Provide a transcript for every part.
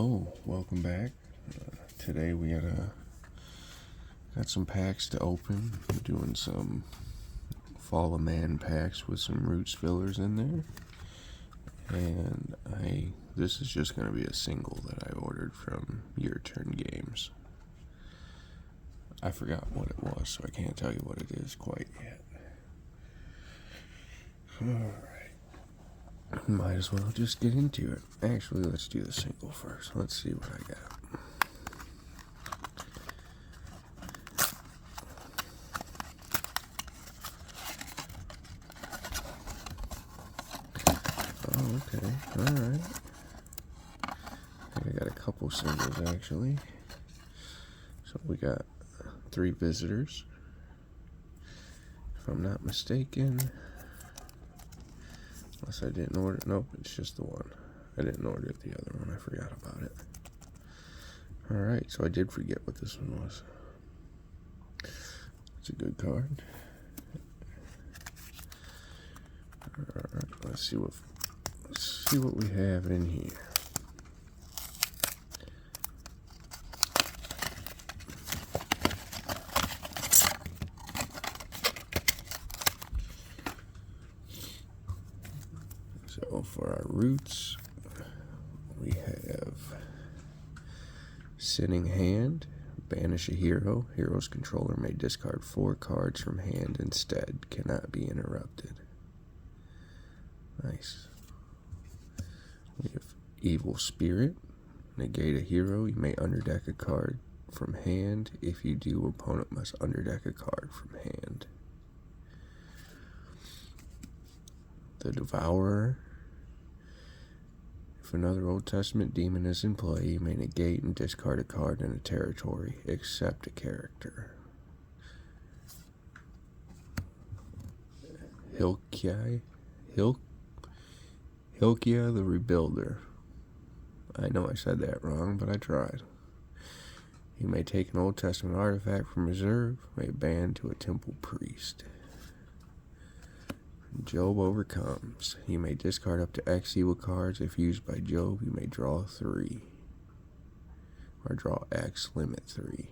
Hello, welcome back. Today we got some packs to open. We're doing some Fall of Man packs with some Roots fillers in there. And this is just going to be a single that I ordered from Your Turn Games. I forgot what it was, so I can't tell you what it is quite yet. Alright. Might as well just get into it. Actually, let's do the single first. Let's see what I got. Oh, okay. Alright. I think I got a couple singles, actually. So we got 3 visitors. If I'm not mistaken. Unless I didn't order. Nope, it's just the one. I didn't order the other one. I forgot about it. Alright, so I did forget what this one was. It's a good card. Alright, let's see what we have in here. So for our Roots, we have Sinning Hand. Banish a hero. Hero's controller may discard 4 cards from hand instead. Cannot be interrupted. Nice. We have Evil Spirit. Negate a hero. You may underdeck a card from hand. If you do, opponent must underdeck a card from hand. The Devourer. If another Old Testament demon is in play, you may negate and discard a card in a territory, except a character. Hilkiah the Rebuilder. I know I said that wrong, but I tried. You may take an Old Testament artifact from reserve, may ban to a temple priest. Job Overcomes. You may discard up to X evil cards. If used by Job, you may draw 3. Or draw X, limit 3.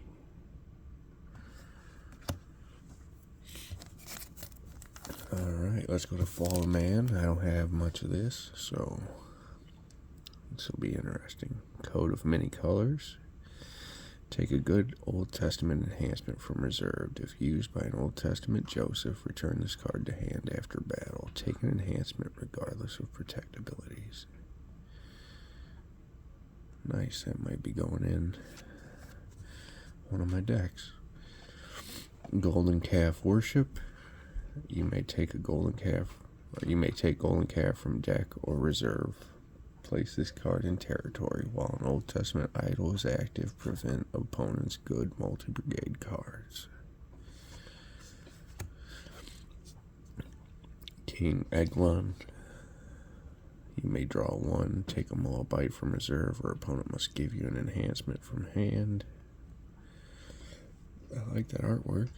Alright, let's go to Fall of Man. I don't have much of this, so this will be interesting. Coat of Many Colors. Take a good Old Testament enhancement from reserved. If used by an Old Testament Joseph, return this card to hand after battle. Take an enhancement regardless of protect abilities. Nice, that might be going in one of my decks. Golden Calf Worship. You may take Golden Calf from deck or reserve. Place this card in territory while an Old Testament idol is active. Prevent opponents' good multi-brigade cards. King Eglon. You may draw 1, take a Moabite from reserve, or opponent must give you an enhancement from hand. I like that artwork.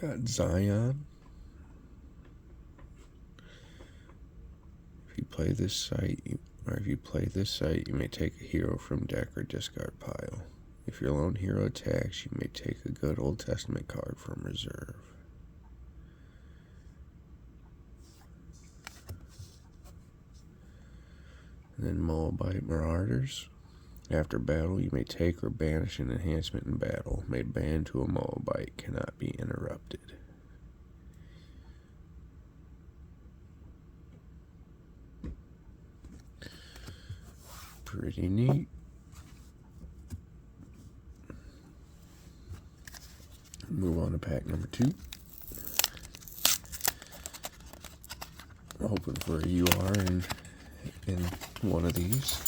Got Zion. If you play this site, you may take a hero from deck or discard pile. If your lone hero attacks, you may take a good Old Testament card from reserve. And then Moabite Marauders. After battle, you may take or banish an enhancement in battle. May ban to a Moabite. Cannot be interrupted. Pretty neat. Move on to pack number 2. Hoping for a UR in one of these.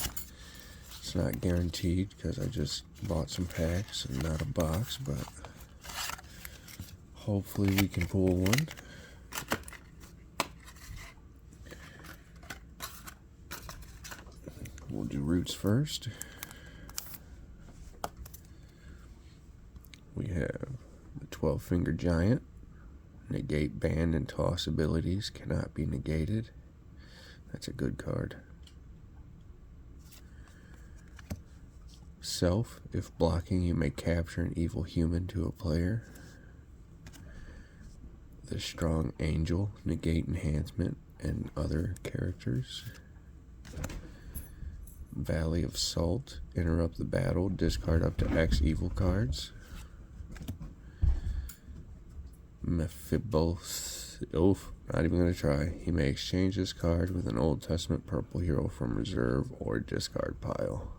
It's not guaranteed because I just bought some packs and not a box, but hopefully we can pull one. We'll do Roots first. We have the 12-Finger Giant. Negate banned and toss abilities. Cannot be negated. That's a good card. Self. If blocking, you may capture an evil human to a player. The Strong Angel. Negate enhancement and other characters. Valley of Salt. Interrupt the battle. Discard up to X evil cards. Mephibosheth. Not even going to try. He may exchange this card with an Old Testament purple hero from reserve or discard pile.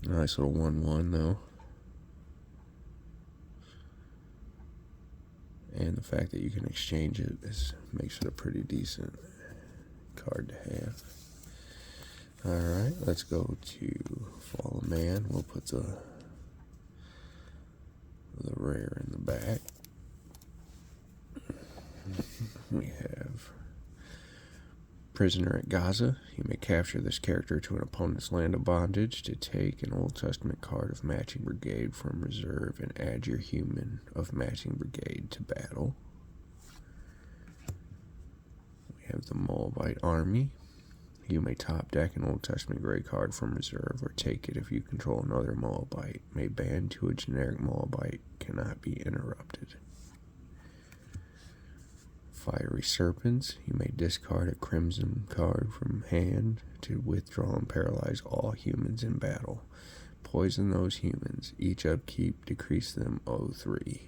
Nice little 1/1 though. And the fact that you can exchange it makes it a pretty decent card to have. Alright, let's go to Fall of Man. We'll put the rare in the back. We have Prisoner at Gaza. You may capture this character to an opponent's land of bondage to take an Old Testament card of Matching Brigade from reserve and add your human of Matching Brigade to battle. We have the Moabite Army. You may top deck an Old Testament gray card from reserve or take it if you control another Moabite. May ban to a generic Moabite. Cannot be interrupted. Fiery Serpents. You may discard a crimson card from hand to withdraw and paralyze all humans in battle. Poison those humans. Each upkeep, decrease them 0-3.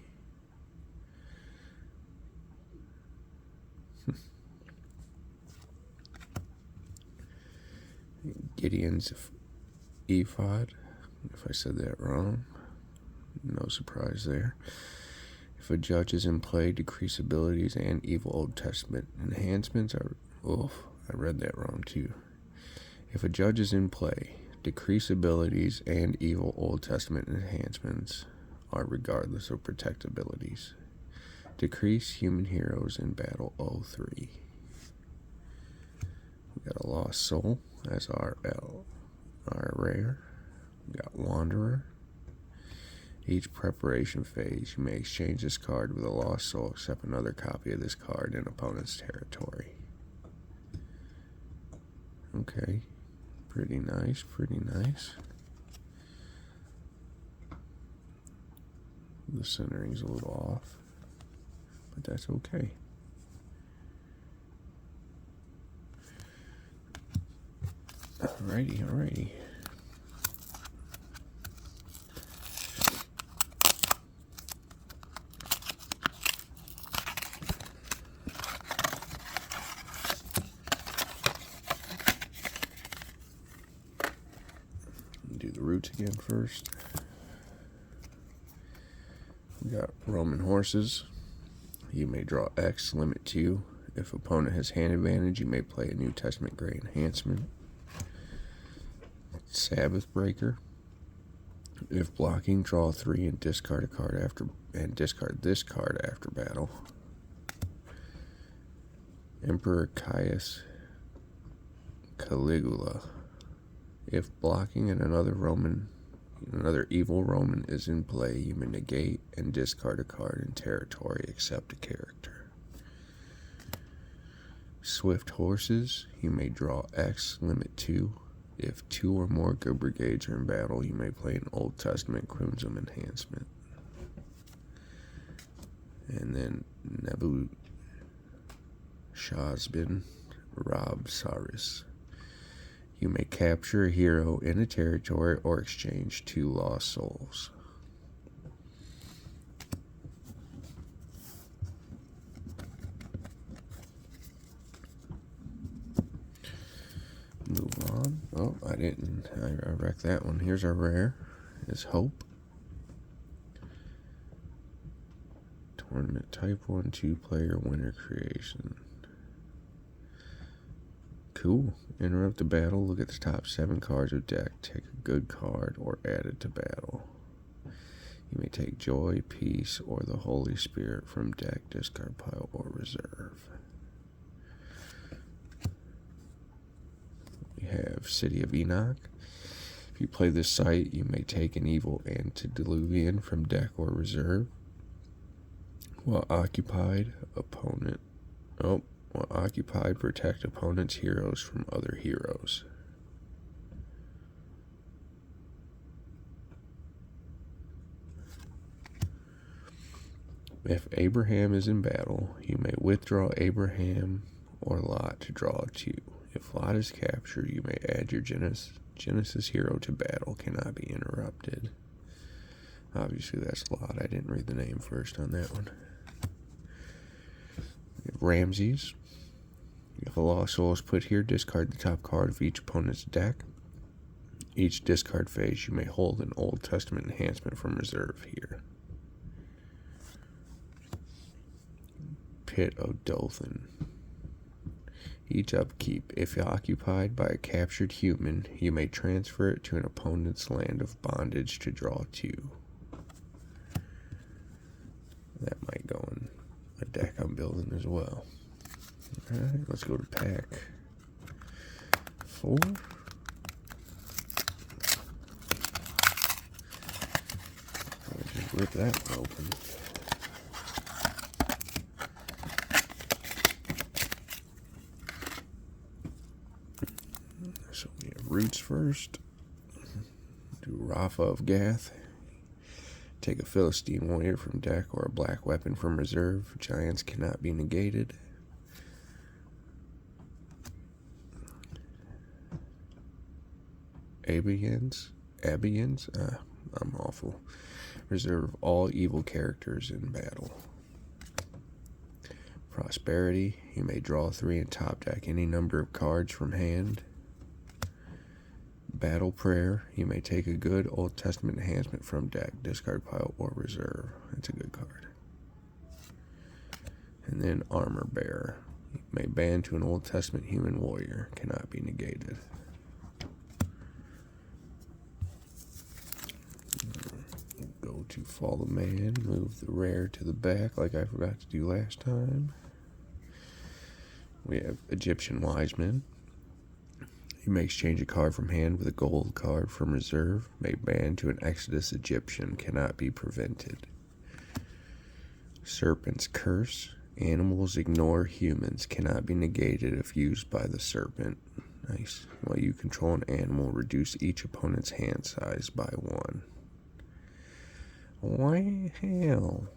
Gideon's Ephod. If I said that wrong, no surprise there. If a judge is in play, decrease abilities and evil Old Testament enhancements are... I read that wrong too. If a judge is in play, decrease abilities and evil Old Testament enhancements are regardless of protect abilities. Decrease human heroes in battle 0-3. We got a Lost Soul as our rare. We got Wanderer. Each preparation phase, you may exchange this card with a Lost Soul, except another copy of this card in opponent's territory. Okay, pretty nice, pretty nice. The centering's a little off, but that's okay. Alrighty, alrighty. Do the roots again first. We got Roman Horses. You may draw X, limit 2. If opponent has hand advantage, you may play a New Testament Gray enhancement. Sabbath Breaker. If blocking, draw 3 and discard a card discard this card after battle. Emperor Caius Caligula. If blocking and another evil Roman is in play, you may negate and discard a card in territory except a character. Swift Horses. You may draw X, limit 2. If 2 or more good brigades are in battle, you may play an Old Testament Crimson enhancement. And then Nebu Shazbin Rabsaris. You may capture a hero in a territory or exchange 2 Lost Souls. Move on. Oh, I didn't. I wrecked that one. Here's our rare. Is Hope. Tournament type 1, 2-player winner creation. Cool. Interrupt the battle. Look at the top 7 cards of deck. Take a good card or add it to battle. You may take Joy, Peace, or the Holy Spirit from deck, discard pile, or reserve. We have City of Enoch. If you play this site, you may take an evil Antediluvian from deck or reserve. While occupied, protect opponent's heroes from other heroes. If Abraham is in battle, you may withdraw Abraham or Lot to draw 2. If Lot is captured, you may add your Genesis hero to battle, cannot be interrupted. Obviously that's Lot. I didn't read the name first on that one. Ramses. If a lost soul is put here, discard the top card of each opponent's deck. Each discard phase, you may hold an Old Testament enhancement from reserve here. Pit of Dothan. Each upkeep, if occupied by a captured human, you may transfer it to an opponent's land of bondage to draw 2. That might go in a deck I'm building as well. Alright, let's go to pack 4. I'll just rip that one open. So we have Roots first. Do Rapha of Gath. Take a Philistine warrior from deck or a black weapon from reserve. Giants cannot be negated. Abians? I'm awful. Reserve all evil characters in battle. Prosperity. You may draw 3 and top deck any number of cards from hand. Battle Prayer. You may take a good Old Testament enhancement from deck, discard pile, or reserve. That's a good card. And then Armor Bearer. You may ban to an Old Testament human warrior. Cannot be negated. Go to Fallen Man. Move the rare to the back like I forgot to do last time. We have Egyptian Wise Men. You may exchange a card from hand with a gold card from reserve. May ban to an Exodus Egyptian. Cannot be prevented. Serpent's Curse. Animals ignore humans. Cannot be negated if used by the serpent. Nice. While you control an animal, reduce each opponent's hand size by 1. Why hell?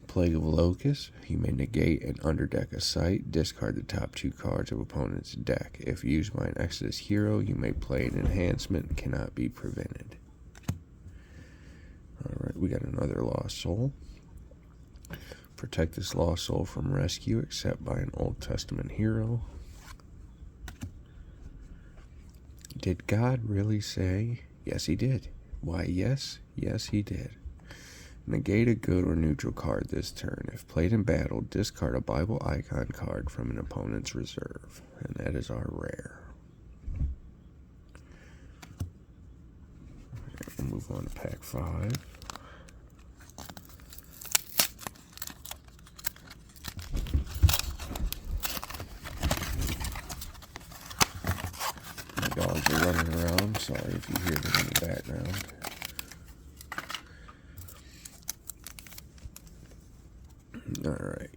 Plague of Locusts. You may negate and underdeck a site. Discard the top 2 cards of opponent's deck. If used by an Exodus hero, you may play an enhancement. Cannot be prevented. Alright, we got another Lost Soul. Protect this Lost Soul from rescue except by an Old Testament hero. Did God really say? Yes, he did. Why, yes, he did. Negate a good or neutral card this turn. If played in battle, discard a Bible icon card from an opponent's reserve. And that is our rare. We'll move on to pack 5. My dogs are running around. Sorry if you hear them in the background. Alright.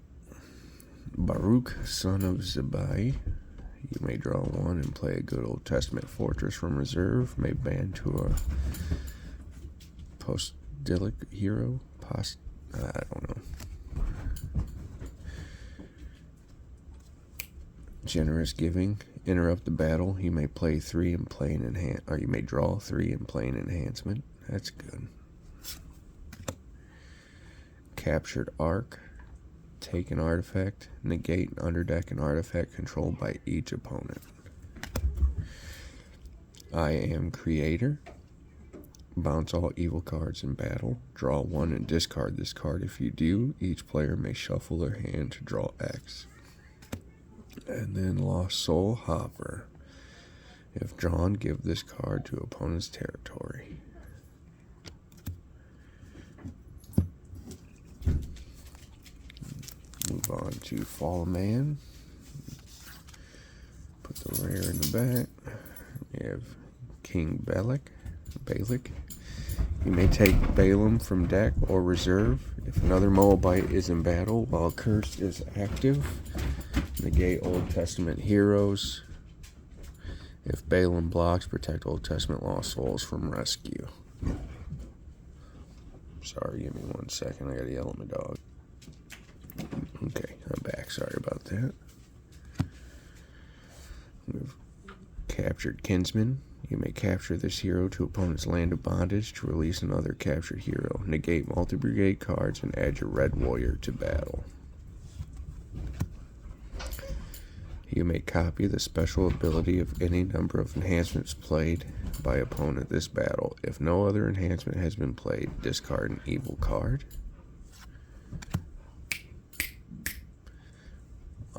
Baruch, son of Zibai. You may draw 1 and play a good Old Testament fortress from reserve. May ban to a postilic hero. I don't know. Generous Giving. Interrupt the battle. You may play 3 and play an you may draw 3 and play an enhancement. That's good. Captured Ark. Take an artifact, negate and underdeck an artifact controlled by each opponent. I Am Creator. Bounce all evil cards in battle. Draw 1 and discard this card. If you do, each player may shuffle their hand to draw X. And then Lost Soul Hopper. If drawn, give this card to opponent's territory. Move on to Fallen Man. Put the rare in the back. We have King Balak. You may take Balaam from deck or reserve. If another Moabite is in battle while a curse is active, negate Old Testament heroes. If Balaam blocks, protect Old Testament lost souls from rescue. Sorry, give me 1 second. I gotta yell at my dog. Okay, I'm back. Sorry about that. We've captured Kinsman. You may capture this hero to opponent's land of bondage to release another captured hero. Negate multi-brigade cards and add your red warrior to battle. You may copy the special ability of any number of enhancements played by opponent this battle. If no other enhancement has been played, discard an evil card.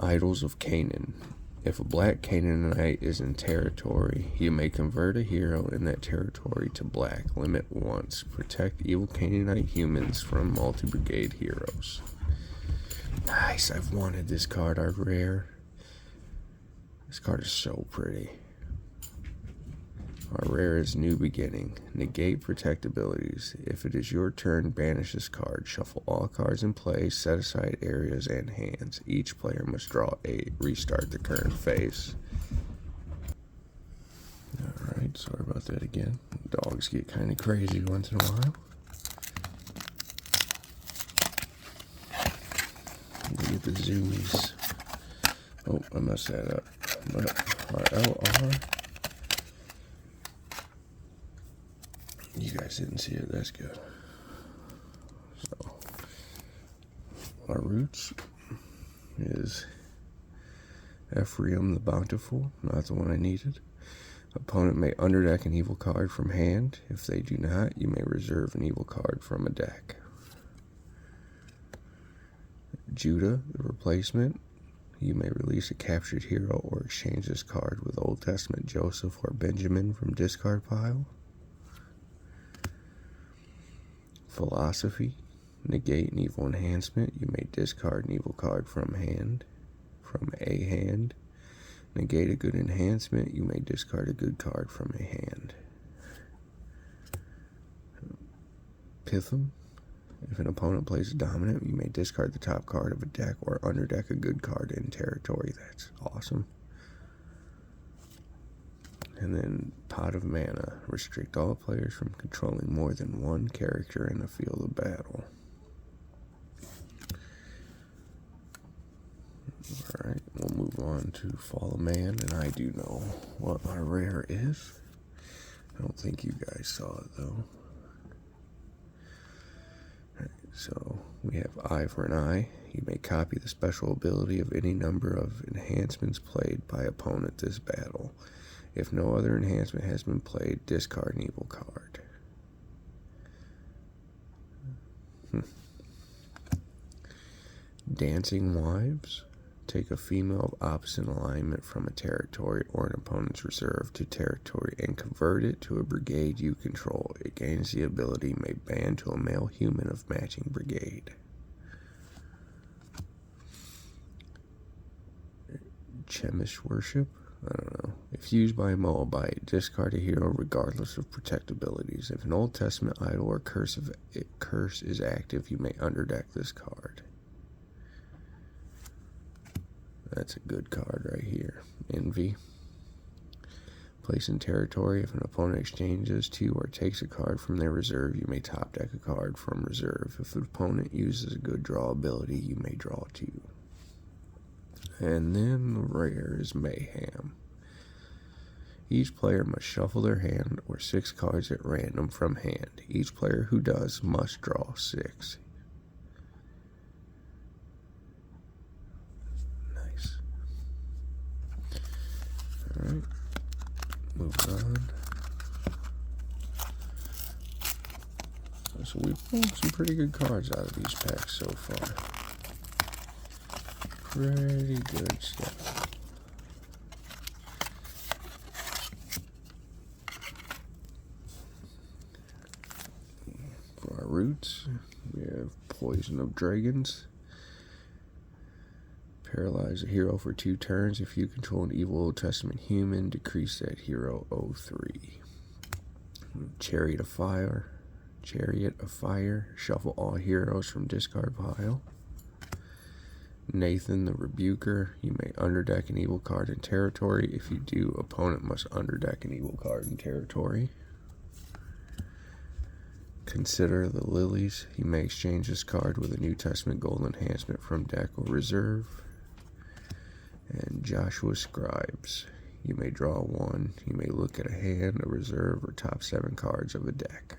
Idols of Canaan. If a black Canaanite is in territory, you may convert a hero in that territory to black. Limit once. Protect evil Canaanite humans from multi-brigade heroes. Nice, I've wanted this card. Our rare. This card is so pretty. Our rare is New Beginning. Negate protect abilities. If it is your turn, banish this card. Shuffle all cards in play, set aside areas and hands. Each player must draw 8. Restart the current phase. Alright, sorry about that again. Dogs get kind of crazy once in a while. Look at the zoomies. Oh, I messed that up. But our LR. You guys didn't see it, that's good. So, our roots is Ephraim the Bountiful, not the one I needed. Opponent may underdeck an evil card from hand. If they do not, you may reserve an evil card from a deck. Judah, the Replacement. You may release a captured hero or exchange this card with Old Testament Joseph or Benjamin from discard pile. Philosophy. Negate an evil enhancement. You may discard an evil card from a hand. Negate a good enhancement. You may discard a good card from a hand. Pithom. If an opponent plays a dominant, you may discard the top card of a deck or underdeck a good card in territory. That's awesome. And then Pot of Mana. Restrict all players from controlling more than one character in the field of battle. Alright, we'll move on to Fall of Man, and I do know what my rare is. I don't think you guys saw it though. So we have Eye for an Eye. You may copy the special ability of any number of enhancements played by opponent this battle. If no other enhancement has been played, discard an evil card. Dancing Wives. Take a female of opposite alignment from a territory or an opponent's reserve to territory and convert it to a brigade you control. It gains the ability may band to a male human of matching brigade. Chemish Worship. I don't know. If used by a Moabite, discard a hero regardless of protect abilities. If an Old Testament idol or curse is active, you may underdeck this card. That's a good card right here. Envy. Place in territory. If an opponent exchanges to or takes a card from their reserve, you may top deck a card from reserve. If an opponent uses a good draw ability, you may draw 2. And then the rare is Mayhem. Each player must shuffle their hand or 6 cards at random from hand. Each player who does must draw 6. Nice. Alright. Moving on. So we've pulled some pretty good cards out of these packs so far. Pretty good stuff. For our roots, we have Poison of Dragons. Paralyze a hero for 2 turns. If you control an evil Old Testament human, decrease that hero 0-3. Chariot of Fire. Chariot of Fire, shuffle all heroes from discard pile. Nathan the Rebuker, you may underdeck an evil card in territory. If you do, opponent must underdeck an evil card in territory. Consider the Lilies, you may exchange this card with a New Testament Gold Enhancement from deck or reserve. And Joshua Scribes, you may draw one, you may look at a hand, a reserve, or top 7 cards of a deck.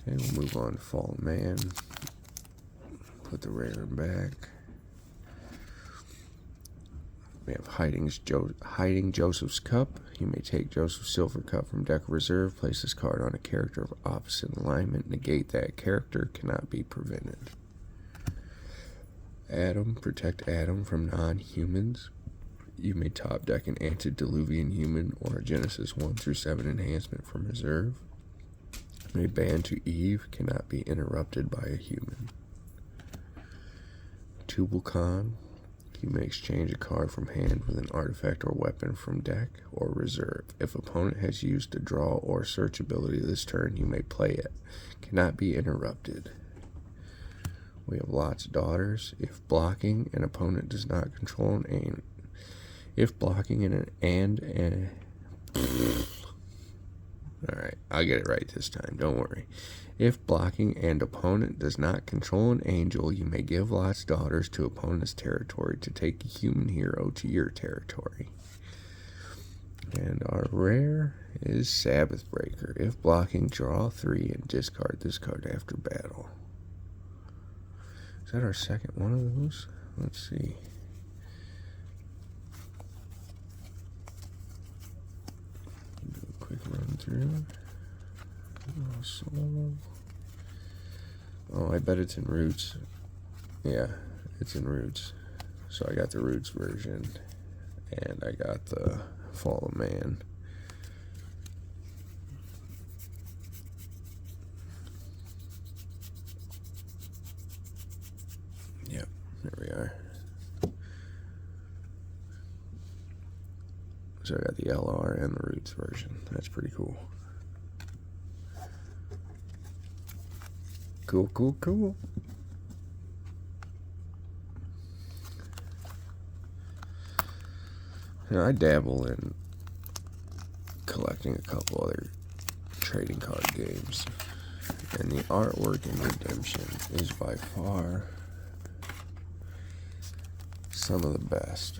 Okay, we'll move on to Fallen Man. Put the rare in back. We have Hiding Joseph's Cup. You may take Joseph's Silver Cup from deck reserve, place this card on a character of opposite alignment, negate that character, cannot be prevented. Adam, protect Adam from non-humans. You may top deck an Antediluvian Human or a Genesis 1-7 enhancement from reserve. You may ban to Eve, cannot be interrupted by a human. Tubal Khan, you may exchange a card from hand with an artifact or weapon from deck or reserve. If opponent has used a draw or search ability this turn, you may play it. Cannot be interrupted. We have Lot's Daughters. If blocking, an opponent does not control an aim. If blocking Alright, I'll get it right this time, don't worry. If blocking and opponent does not control an angel, you may give Lot's Daughters to opponent's territory to take a human hero to your territory. And our rare is Sabbath Breaker. If blocking, draw 3 and discard this card after battle. Is that our second one of those? Let's see. Do a quick run through. Oh, I bet it's in Roots. Yeah, it's in Roots. So I got the Roots version, and I got the Fallen Man. Yep, there we are. So I got the LR and the Roots version. That's pretty cool. Cool. You know, I dabble in collecting a couple other trading card games, and the artwork in Redemption is by far some of the best.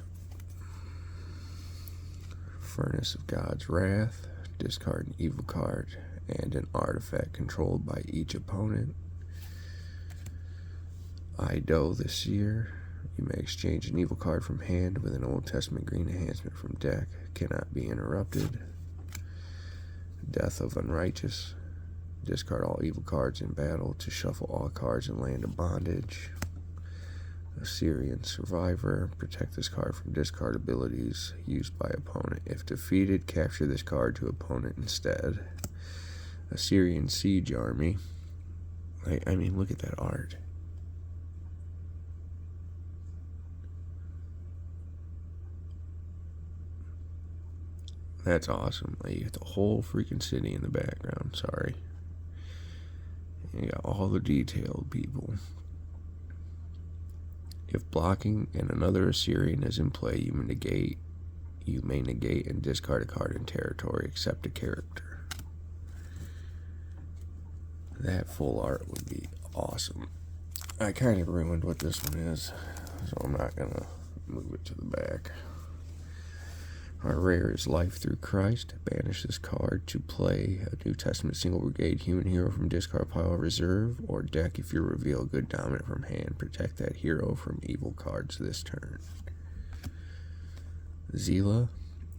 Furnace of God's Wrath, discard an evil card and an artifact controlled by each opponent. Ido the Seer, you may exchange an evil card from hand with an Old Testament green enhancement from deck, cannot be interrupted. Death of Unrighteous, discard all evil cards in battle to shuffle all cards in Land of Bondage. Assyrian Survivor, protect this card from discard abilities used by opponent. If defeated, capture this card to opponent instead. Assyrian Siege Army, I mean, look at that art. That's awesome. Like, you got the whole freaking city in the background. Sorry. You got all the detailed people. If blocking and another Assyrian is in play, you may negate and discard a card in territory except a character. That full art would be awesome. I kind of ruined what this one is, so I'm not going to move it to the back. Our rare is Life Through Christ. Banish this card to play a New Testament Single Brigade human hero from discard pile reserve or deck. If you reveal a good dominant from hand, protect that hero from evil cards this turn. Zila,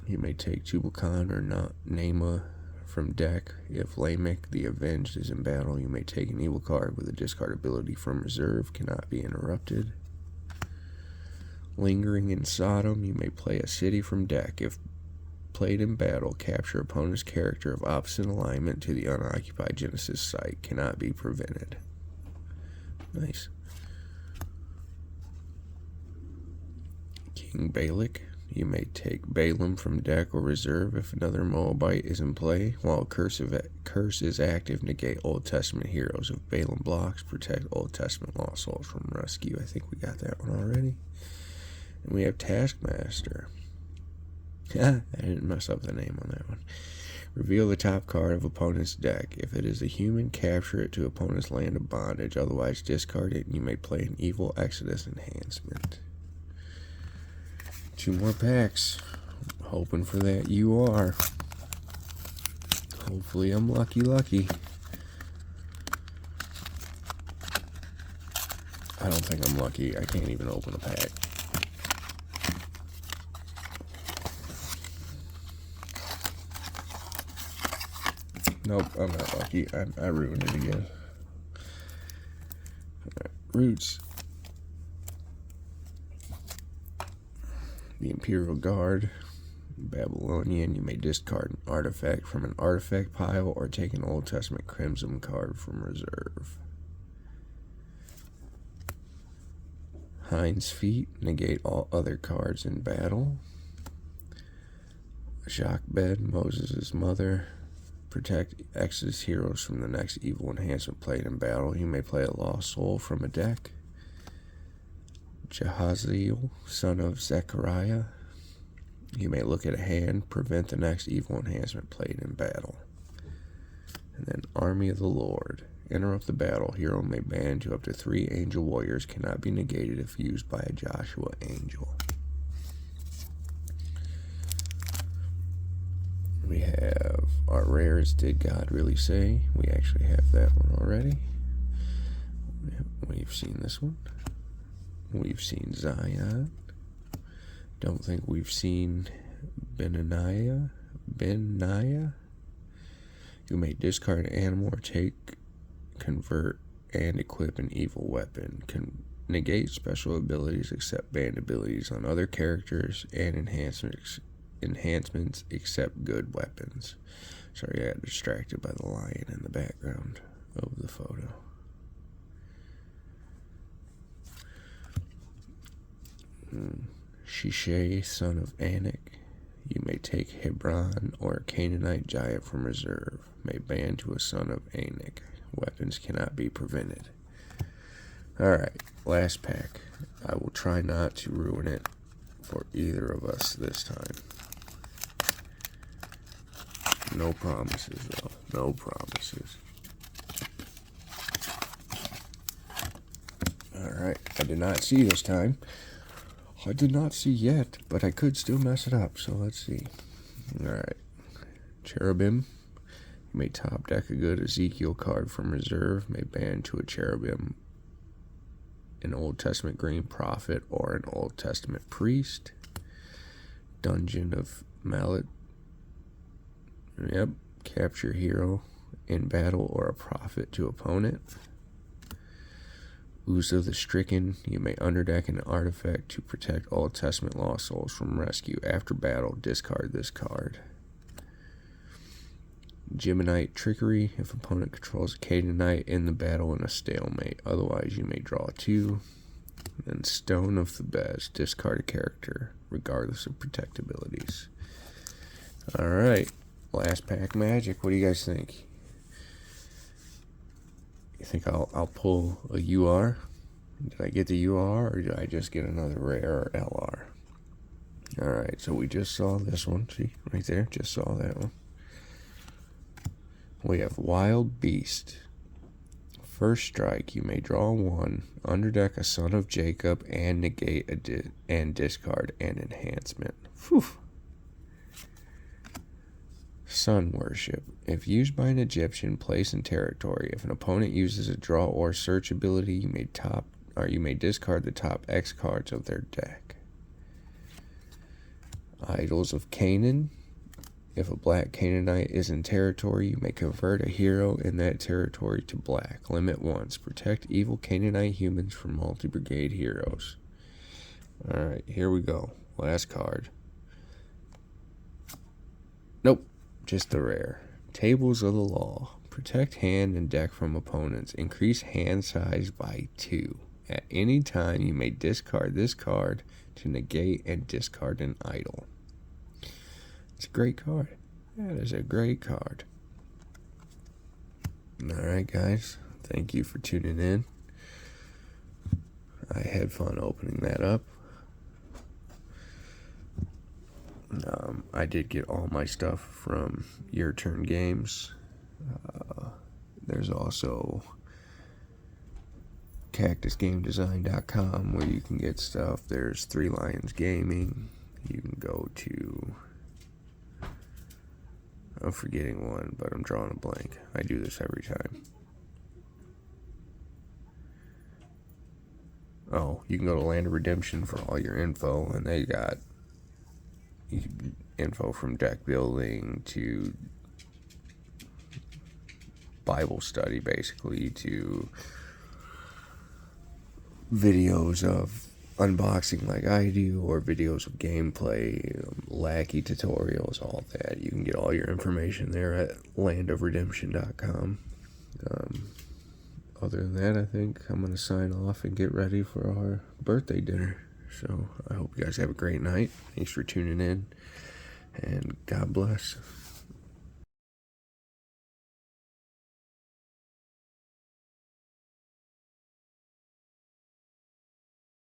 you may take Tubal Khan or Nama from deck. If Lamech the Avenged is in battle, you may take an evil card with a discard ability from reserve, cannot be interrupted. Lingering in Sodom, you may play a city from deck. If played in battle, capture opponent's character of opposite alignment to the unoccupied Genesis site. Cannot be prevented. Nice. King Balak, You may take Balaam from deck or reserve if another Moabite is in play. While a curse is active, negate Old Testament heroes. If Balaam blocks, protect Old Testament lost souls from rescue. I think we got that one already. And we have Taskmaster. I didn't mess up the name on that one. Reveal the top card of opponent's deck. If it is a human, capture it to opponent's land of bondage. Otherwise, discard it and you may play an Evil Exodus enhancement. 2 more packs. Hoping for that you are. Hopefully I'm lucky. I don't think I'm lucky. I can't even open a pack. Nope, I'm not lucky. I ruined it again. Right, Roots. The Imperial Guard. Babylonian. You may discard an artifact from an artifact pile or take an Old Testament Crimson card from reserve. Hind's Feet. Negate all other cards in battle. Jochebed, Moses' mother. Protect Exodus heroes from the next evil enhancement played in battle. You may play a lost soul from a deck. Jehaziel, son of Zechariah. You may look at a hand, prevent the next evil enhancement played in battle. And then Army of the Lord. Interrupt the battle. Hero may ban to up to 3 angel warriors. Cannot be negated if used by a Joshua angel. We have our rares, Did God Really Say? We actually have that one already. We've seen this one. We've seen Zion. Don't think we've seen Benaiah. You may discard an animal or take, convert, and equip an evil weapon. Can negate special abilities except banned abilities on other characters and enhancements except good weapons. Sorry, I got distracted by the lion in the background of the photo. Shishai, son of Anak. You may take Hebron or a Canaanite giant from reserve. May ban to a son of Anak. Weapons cannot be prevented. Alright, last pack. I will try not to ruin it for either of us this time. No promises, though. No promises. Alright, I did not see this time. I did not see yet, but I could still mess it up, so let's see. Alright. Cherubim. You may top deck a good Ezekiel card from reserve. May ban to a Cherubim an Old Testament Green Prophet or an Old Testament Priest. Dungeon of Mallet. Yep. Capture hero in battle or a prophet to opponent. Uzzah the Stricken. You may underdeck an artifact to protect Old Testament lost souls from rescue. After battle, discard this card. Geminite Trickery. If opponent controls a Canaanite in the battle in a stalemate. Otherwise, you may draw 2. Then Stone of Thebes. Discard a character, regardless of protect abilities. Alright. Last pack magic. What do you guys think? You think I'll pull a UR? Did I get the UR or did I just get another rare or LR? Alright, so we just saw this one. See, right there, just saw that one. We have Wild Beast. First strike, you may draw 1, underdeck a Son of Jacob, and negate and discard an enhancement. Whew. Sun Worship. If used by an Egyptian, place in territory. If an opponent uses a draw or search ability, you may discard the top X cards of their deck. Idols of Canaan. If a black Canaanite is in territory, you may convert a hero in that territory to black. Limit once. Protect evil Canaanite humans from multi-brigade heroes. Alright, here we go. Last card. Nope. Just the rare. Tables of the Law. Protect hand and deck from opponents. Increase hand size by 2. At any time, you may discard this card to negate and discard an idol. It's a great card. That is a great card. Alright, guys. Thank you for tuning in. I had fun opening that up. I did get all my stuff from Your Turn Games. There's also CactusGameDesign.com where you can get stuff. There's Three Lions Gaming. You can go to... I'm forgetting one, but I'm drawing a blank. I do this every time. Oh, you can go to Land of Redemption for all your info, and they got info from deck building to Bible study, basically, to videos of unboxing like I do, or videos of gameplay, Lackey tutorials, all that. You can get all your information there at landofredemption.com. Other than that, I think I'm going to sign off and get ready for our birthday dinner. So I hope you guys have a great night. Thanks for tuning in, and God bless.